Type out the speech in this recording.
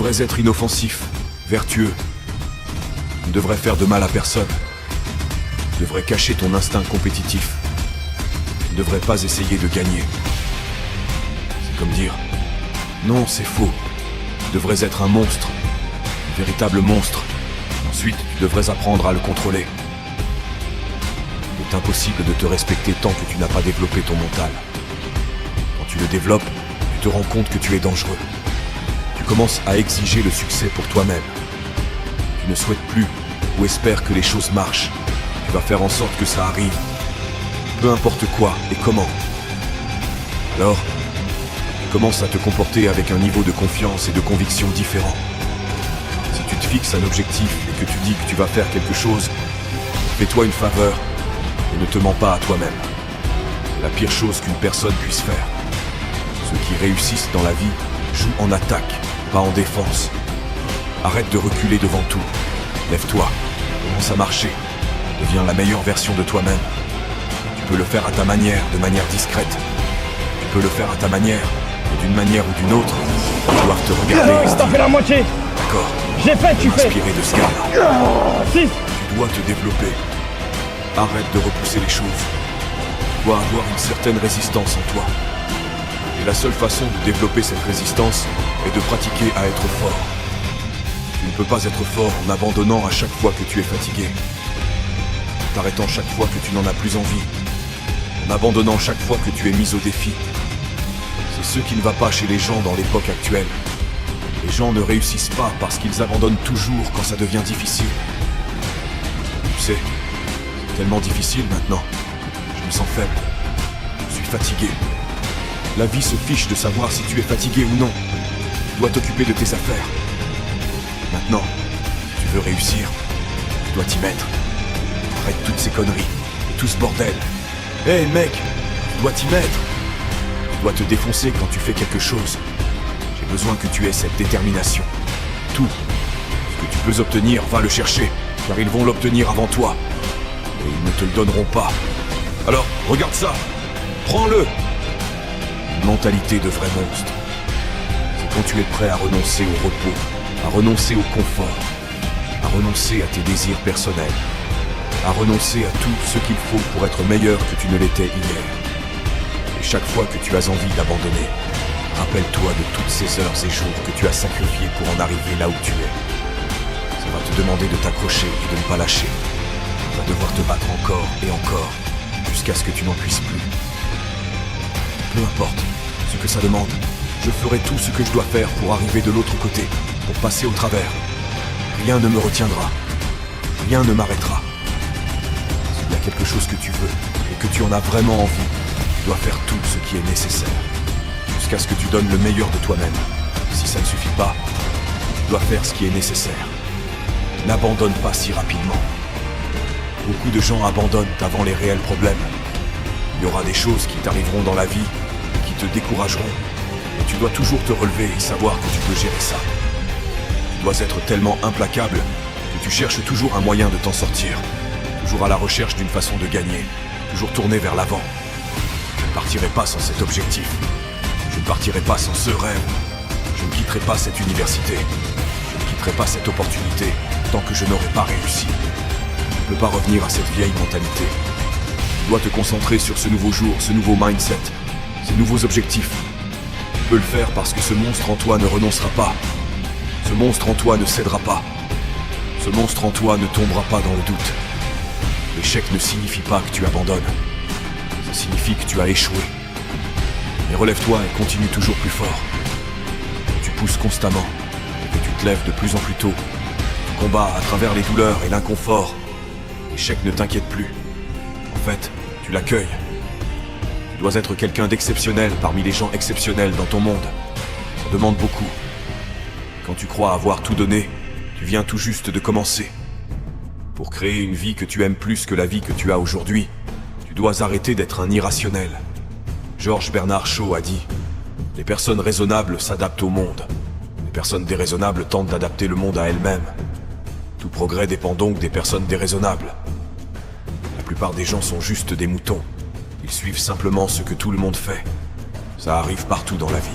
devrais être inoffensif, vertueux. Tu ne devrais faire de mal à personne. Tu devrais cacher ton instinct compétitif. Tu ne devrais pas essayer de gagner. C'est comme dire, non, c'est faux. Tu devrais être un monstre, un véritable monstre. Ensuite, tu devrais apprendre à le contrôler. Il est impossible de te respecter tant que tu n'as pas développé ton mental. Quand tu le développes, tu te rends compte que tu es dangereux. Tu commences à exiger le succès pour toi-même. Tu ne souhaites plus ou espères que les choses marchent. Tu vas faire en sorte que ça arrive. Peu importe quoi et comment. Alors, tu commences à te comporter avec un niveau de confiance et de conviction différent. Si tu te fixes un objectif et que tu dis que tu vas faire quelque chose, fais-toi une faveur et ne te mens pas à toi-même. C'est la pire chose qu'une personne puisse faire. Ceux qui réussissent dans la vie jouent en attaque, pas en défense. Arrête de reculer devant tout. Lève-toi, commence à marcher. Deviens la meilleure version de toi-même. Tu peux le faire à ta manière, de manière discrète. Tu peux le faire à ta manière, et d'une manière ou d'une autre. Tu dois te regarder et se T'as dire, fait la moitié. d'accord, J'ai fait, tu fais. inspiré de ce gars-là. 6. Tu dois te développer. Arrête de repousser les choses. Tu dois avoir une certaine résistance en toi. Et la seule façon de développer cette résistance est de pratiquer à être fort. Tu ne peux pas être fort en abandonnant à chaque fois que tu es fatigué. En t'arrêtant chaque fois que tu n'en as plus envie. En abandonnant chaque fois que tu es mis au défi. C'est ce qui ne va pas chez les gens dans l'époque actuelle. Les gens ne réussissent pas parce qu'ils abandonnent toujours quand ça devient difficile. Tu sais, c'est tellement difficile maintenant. Je me sens faible. Je suis fatigué. La vie se fiche de savoir si tu es fatigué ou non. Tu dois t'occuper de tes affaires. Maintenant, si tu veux réussir, tu dois t'y mettre. Arrête toutes ces conneries et tout ce bordel. Hé mec, tu dois t'y mettre. Tu dois te défoncer quand tu fais quelque chose. J'ai besoin que tu aies cette détermination. Tout ce que tu peux obtenir, va le chercher, car ils vont l'obtenir avant toi. Et ils ne te le donneront pas. Alors, regarde ça. Prends-le. Une mentalité de vrai monstre. C'est quand tu es prêt à renoncer au repos, à renoncer au confort, à renoncer à tes désirs personnels, à renoncer à tout ce qu'il faut pour être meilleur que tu ne l'étais hier. Et chaque fois que tu as envie d'abandonner, rappelle-toi de toutes ces heures et jours que tu as sacrifiés pour en arriver là où tu es. Ça va te demander de t'accrocher et de ne pas lâcher. Tu vas devoir te battre encore et encore, jusqu'à ce que tu n'en puisses plus. Peu importe ce que ça demande, je ferai tout ce que je dois faire pour arriver de l'autre côté, pour passer au travers. Rien ne me retiendra. Rien ne m'arrêtera. S'il y a quelque chose que tu veux et que tu en as vraiment envie, tu dois faire tout ce qui est nécessaire, jusqu'à ce que tu donnes le meilleur de toi-même. Si ça ne suffit pas, tu dois faire ce qui est nécessaire. N'abandonne pas si rapidement. Beaucoup de gens abandonnent avant les réels problèmes. Il y aura des choses qui t'arriveront dans la vie et qui te décourageront. Et tu dois toujours te relever et savoir que tu peux gérer ça. Tu dois être tellement implacable que tu cherches toujours un moyen de t'en sortir. Toujours à la recherche d'une façon de gagner. Toujours tourné vers l'avant. Je ne partirai pas sans cet objectif. Je ne partirai pas sans ce rêve. Je ne quitterai pas cette université. Je ne quitterai pas cette opportunité tant que je n'aurai pas réussi. Tu ne peux pas revenir à cette vieille mentalité. Tu dois te concentrer sur ce nouveau jour, ce nouveau mindset, ces nouveaux objectifs. Tu peux le faire parce que ce monstre en toi ne renoncera pas. Ce monstre en toi ne cédera pas. Ce monstre en toi ne tombera pas dans le doute. L'échec ne signifie pas que tu abandonnes. Ça signifie que tu as échoué. Mais relève-toi et continue toujours plus fort. Tu pousses constamment et que tu te lèves de plus en plus tôt. Tu combats à travers les douleurs et l'inconfort. L'échec ne t'inquiète plus. En fait, tu l'accueilles. Tu dois être quelqu'un d'exceptionnel parmi les gens exceptionnels dans ton monde. Ça demande beaucoup. Quand tu crois avoir tout donné, tu viens tout juste de commencer. Pour créer une vie que tu aimes plus que la vie que tu as aujourd'hui, tu dois arrêter d'être un irrationnel. George Bernard Shaw a dit « Les personnes raisonnables s'adaptent au monde. Les personnes déraisonnables tentent d'adapter le monde à elles-mêmes. Tout progrès dépend donc des personnes déraisonnables. La plupart des gens sont juste des moutons. Ils suivent simplement ce que tout le monde fait. Ça arrive partout dans la vie.